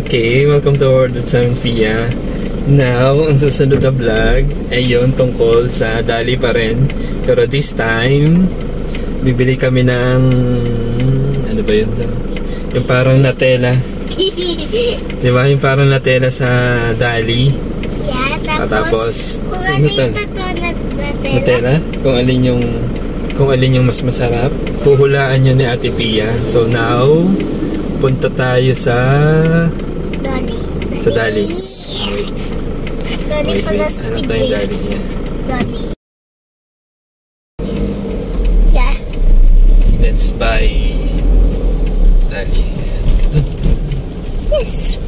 Okay, welcome to World of Samphia. Now, ang susunod na vlog ay yun tungkol sa Dali pa rin. Pero this time, bibili kami ng ano ba yun? Yung parang Nutella. Diba? Yung parang Nutella sa Dali. Yeah, tapos kung ano yung totoo na Nutella? Kung alin yung mas masarap, huhulaan nyo ni Ate Pia. So now, punta tayo sa Dali. Sa Dali. Wait. Dali Wait, pala wait. sa Ano tayo Dali? Yeah. Dali. Yeah. Let's buy Dali. Yes.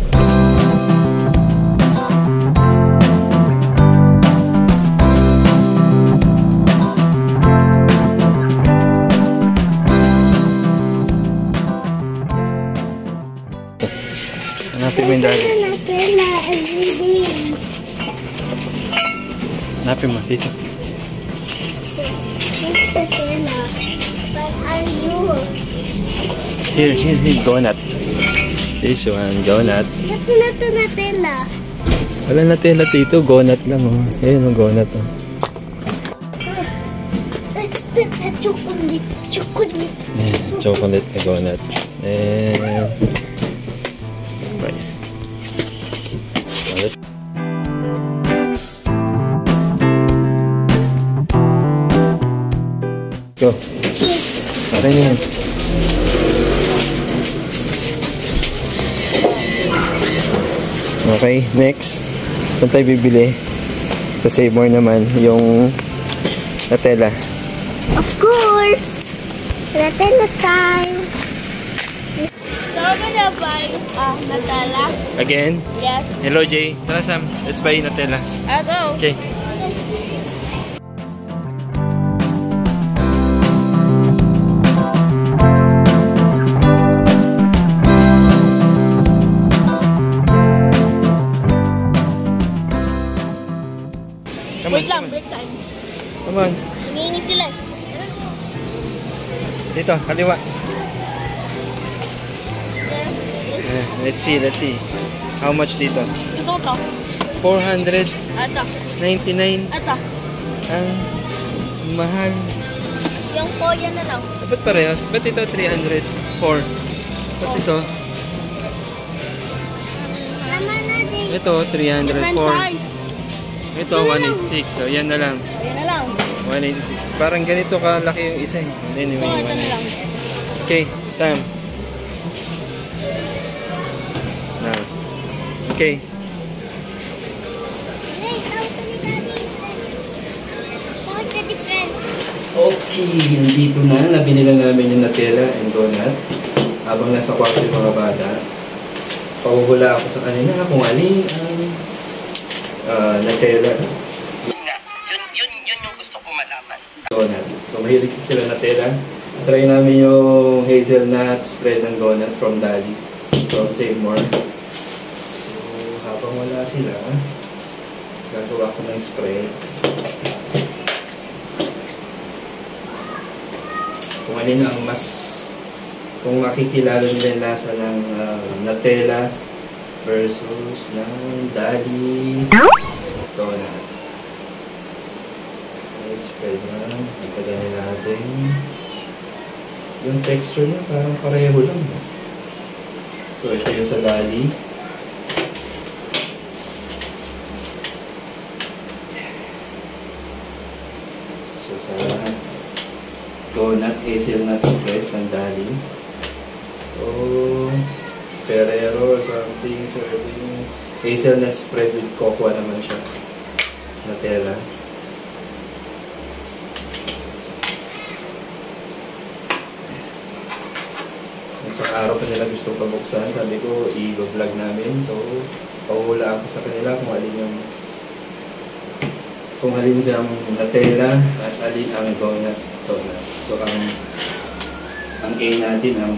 Hanapin mo yung Dali. Nutella everyday. Hanapin mo, dito. Nutella. But are you? Here, donut. This one, donut. Ba't na ito Nutella? Wala Nutella dito, donut lang oh. Ayun ang donut oh. That's the chocolate. Chocolate. Yeah, chocolate na donut. And price. Go. Okay na yan. Okay, next. Saan tayo bibili? Sa Save More naman, yung Nutella. Of course. Nutella time. So we're gonna buy Nutella. Again? Yes. Hello Jay. Tara Sam, let's buy Nutella. I'll go. Okay. Wait lang, break time. Come on. Hinihingi sila. Dito, kaliwa. Let's see. How much dito? Ito to. 499. Ito. Ito. Ang mahal. Yung Koya na lang. Ba't parehas? Ba't ito 300? 4. Ba't ito? Naman na din. Ito 304. Different size. Ito 186. So yan na lang. Ayan na lang. 186. Parang ganito kalaki yung isa. Anyway, So, ito na lang. Okay, Sam. Now. Okay. Hey, tawag ka ni Daddy. Tawag ka different. Okay, nandito na. Nabili na namin yung Nutella and donut. Habang nasa kwarto yung mga bata, pahuhula ako sa kanila kung alin ang Nutella. Yun yung gusto ko malaman. Donut. So, mahilig sila Nutella. Try namin yung hazelnut spread ng donut from Dali. From Save More. So, habang wala sila, gagawa ko ng spread. Kung alin ang kung makikilala nila yung lasa ng Nutella versus ng Dali donut. Okay, spread na. Ipaganin natin. Yung texture niya parang pareho lang. So, ito yung sa Dali. So, sa donut hazelnut spread ng Dali. So, Ferrero or something. So, yung hazelnut spread with cocoa naman siya. Nutella. Isang araw pa nila gusto pabuksan. Sabi ko, i-vlog namin. So, pahuhula ako sa kanila kung alin siyang Nutella at alin ang donut. So, ang A natin ang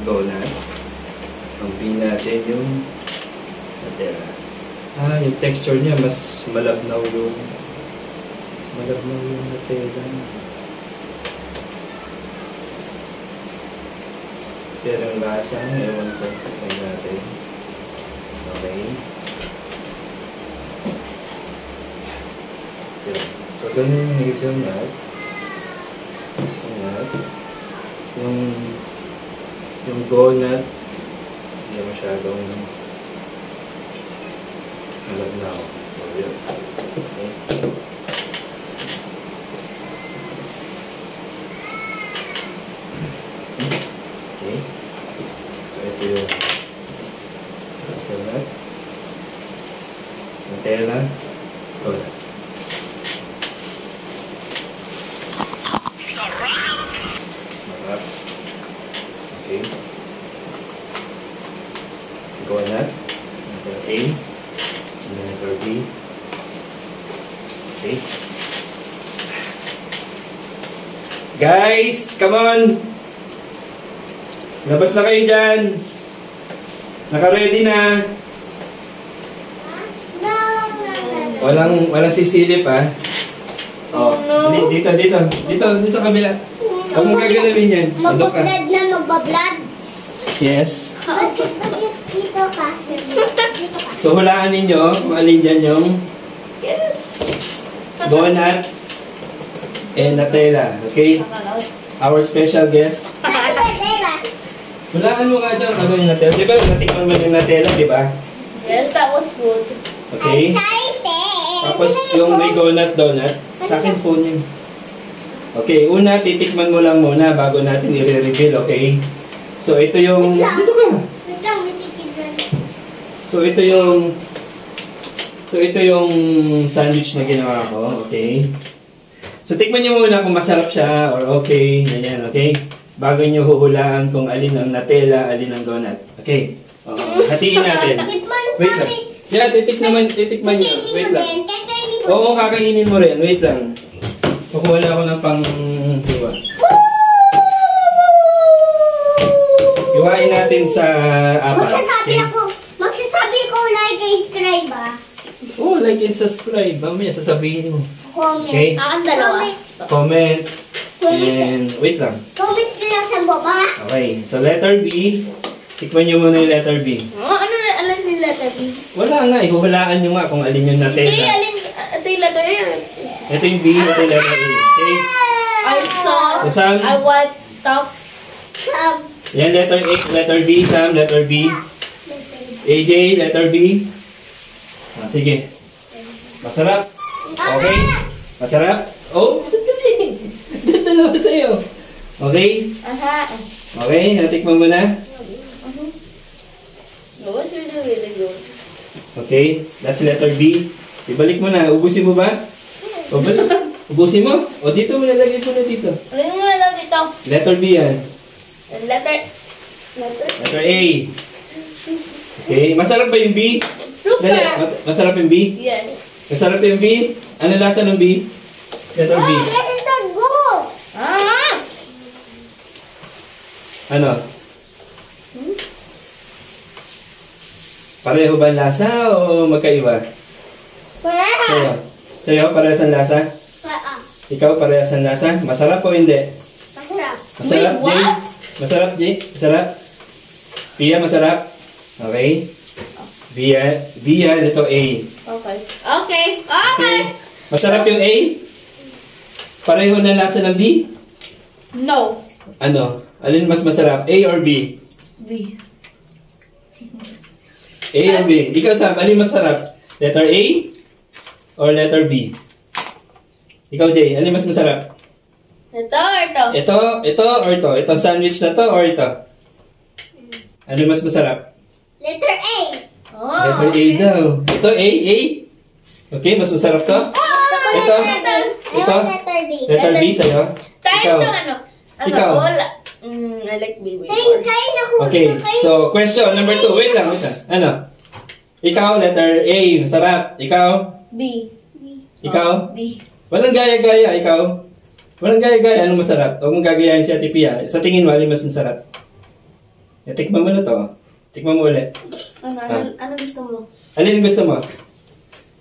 donut. Ang B natin yung Nutella. Yung texture niya mas malabnaw yung Nutella. Pero yung lasa, ewan ko. Try natin. Okay. Yun. So, ganun yung hazelnut. Nut. Yung go-nut, hindi masyadong malagnaw. So, yun. Okay. Okay. So, ito yung hazelnut. Nutella. Go-nut. Sarap. Okay. Go-nut. Letter A. And then letter B. Okay. Guys, come on! Labas na kayo dyan! Naka-ready na! Walang sisilip ah. Oh, dito sa kabila. Huwag mong gagalawin yan. Magbablad na magbablad. Yes. Dito ka. So, hulaan ninyo kung alin dyan yung donut and Nutella. Okay? Our special guest. Saan ba Nutella? Hulaan mo nga dyan ano yung Nutella. Di ba? Natikman mo yung Nutella, di ba? Yes, that was good. Okay? Excited! Tapos yung may donut. Sa akin phone yun. Okay, una titikman mo lang muna bago natin i-reveal, okay? So ito yung... Dito ka! Wait lang, may titignan. So ito yung sandwich na ginawa ko, okay? So tikman nyo muna kung masarap siya or okay, ganyan, okay? Bago nyo huhulaan kung alin ang Nutella, alin ang donut. Okay? Hatiin natin. Wait lang. Yeah, titikman nyo. Wait lang. Oo, kakainin mo rin. Wait lang. Kukuha na ako ng pang-hiwa. Hiwain natin sa apat. Magsasabi ko like and subscribe ah. Oh, like and subscribe. Mamaya sasabihin mo. Comment. Okay. Ang dalawa. Comment. And wait lang. Comment lang sa baba. Okay. So letter B. Tikman nyo muna yung letter B. Ano yung letter B? Wala nga. Ihuhulaan nyo nga kung alin yung Hindi, Nutella. ito yung letter A. Ito yung B. Ito yung letter A. Okay. I saw. So Sam. I want top. Yan letter A. Letter B. Sam. Letter B. AJ. Letter B. Sige. Masarap. Okay. Masarap. Oh, sandali. Dalawa sa'yo. Okay. Aha. Okay. Natikman mo na. That was really good. Okay. That's letter B. Ibalik mo na. Ubusin mo ba? O, balik. Ubusin mo. O, dito mo nalagay mo na dito. Alin mo na lang dito. Letter B yan. Letter A. Okay. Masarap ba yung B? Super. Dali. Masarap yung B? Yes. Masarap yung B? Ano lasa ng B? Letter B. Where is the go? Ah! Ano? Pareho ba ang lasa o magkaiba? Sa'yo? Sa'yo, parehas ang lasa? Ikaw, parehas ang lasa? Masarap o hindi? Masarap. Masarap, Wait, Jay? what? Masarap, Jay? Masarap? Pia, masarap? Okay. Via, ito A. Okay. Okay. Okay. Okay. Masarap yung A? Pareho na lasa ng B? No. Ano? Alin mas masarap? A or B? B. A or B? Ikaw, Sam, alin masarap? Letter A or letter B? Ikaw, Jay, alin mas masarap? Ito or ito? Ito or ito? Itong sandwich na to or ito? Alin mas masarap? Letter A. Oh. Letter A daw. Ito, A? Okay, mas masarap to? Ito? I want letter B. Letter B sa'yo? Tayo Ikaw? ito ano? Ikaw? Wala. I like B way Kain more. ako. Okay, so question number 2. Wait lang. Ano? Ikaw, letter A, masarap. Ikaw? B. Ikaw? B. Walang gaya-gaya, ikaw? Walang gaya-gaya, anong masarap? Huwag mong gagayahin si Ate Pia. Sa tingin mo, alin mas masarap? Tikman mo na to. Tikman mo ulit. Ano gusto mo? Alin ang gusto mo?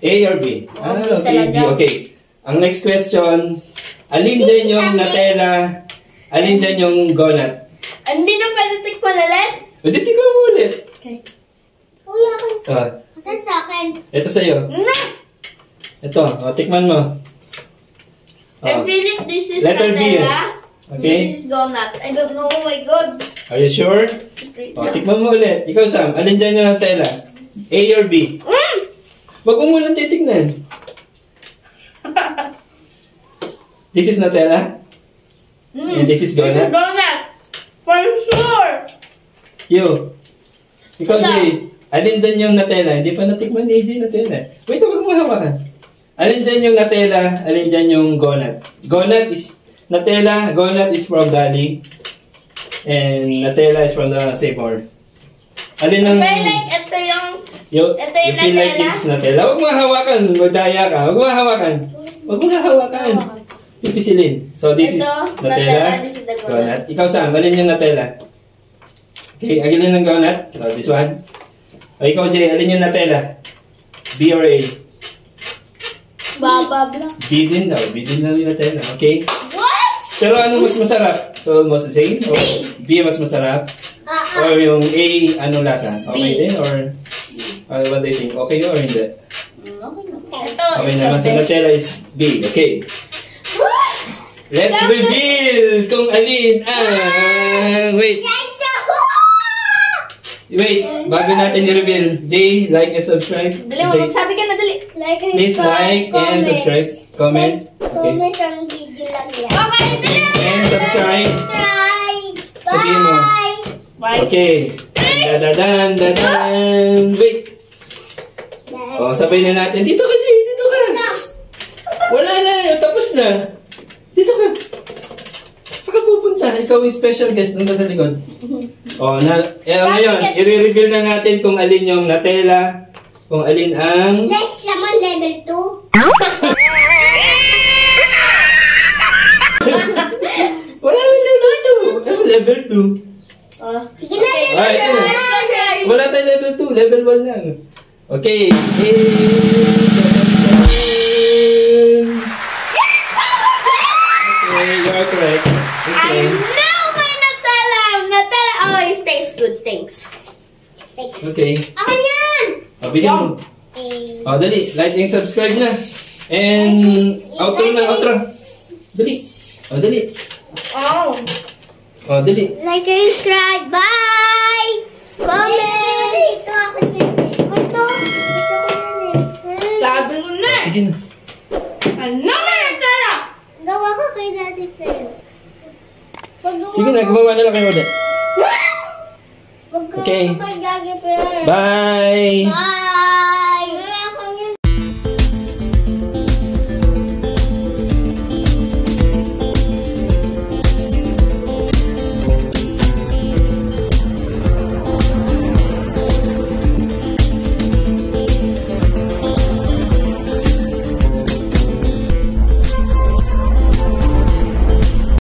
A or B? B Okay, B. talaga. Okay. Ang next question, alin dyan yung Nutella? Alin dyan yung donut? Hindi na pwede tikman ulit? Pwede tikman mo ulit. Okay. Uy, akin. Oh, Saan sa akin? ito sa'yo. Ito, tikman mo. I Oh. feel like this is Letter B, Nutella. Okay? This is donut. I don't know. Oh my God. Are you sure? Oh, tikman mo ulit. Ikaw, Sam, alin dyan yung Nutella? A or B? Wag mo muna titignan. This is Nutella? And this is This is donut? donut. For sure. You. Ikaw, Wala. Jay. Alin dyan yung Nutella? Hindi pa natikman ni AJ Nutella. Wait, wag mo hawakan. Alin dyan yung Nutella? Alin dyan yung Gonut? Gonut is... Nutella, Gonut is from Dali. And Nutella is from the Seymour. Alin ang... I feel like ito yung... You Ito yung feel like Nutella? it's Nutella? Huwag mo hawakan. Magdaya ka. Huwag mo hawakan. Huwag mo hawakan. Pipisilin. So, this Ito, is Nutella, Nutella. this is the Gonut. Gonut. Ikaw, Sam, alin yung Nutella? Okay, alin yung Gonut? So, this one. O, ikaw, Jay, alin yung Nutella? B or A? Blah, blah, blah. B din daw. B din daw yung Nutella. Okay? What? Pero ano mas masarap? So, almost the same? Or B mas masarap? Or yung A, anong lasa? Okay B. din? Or what do you think? Okay or hindi? Okay na. Ito Okay is naman, the si best. Nutella is B. Okay. Let's reveal kung alin ang... Wait. Wait, bago natin i-reveal. Jay, like and subscribe. Dali mo, Say- magsabi ka na dali. Like and Please like and subscribe. Comment. Okay. Comment ang video lang yan. Okay, dali. And subscribe. Subscribe. Sabihin mo. Bye. Bye. Okay. Dadadan, dadan. Wait. O, sabay na natin. Dito ka, Jay. Dito ka. Wala na. Tapos na. Dito ka. Saan ka pupunta? Ikaw yung special guest. Nandun sa likod. O, ngayon, i-reveal na natin kung alin yung Nutella. Kung alin ang... Next naman, level 2. Wala na level 2. Ano level 2? Oh. Sige na, level Ay, ito na. Wala tayong level 2. Level 1 lang. Okay. Okay, you are correct. I Okay. know my Nutella. Nutella always tastes good. Thanks. Thanks. Okay. Akin yan! O, bigyan mo. Eh, O, dali. Like and subscribe na. And, outro na, outro. Dali. O, dali. Oh. O, dali. like and subscribe. Bye! Comment! Ito akin yan eh. Ito. Gusto ko yan eh. Sabi ko na. Sige na. I know my Nutella. Gawa ko kay Daddy Friends. Sige na, gumawa na lang kayo ulit. Pag Okay. kay Daddy Friends. Bye! Bye!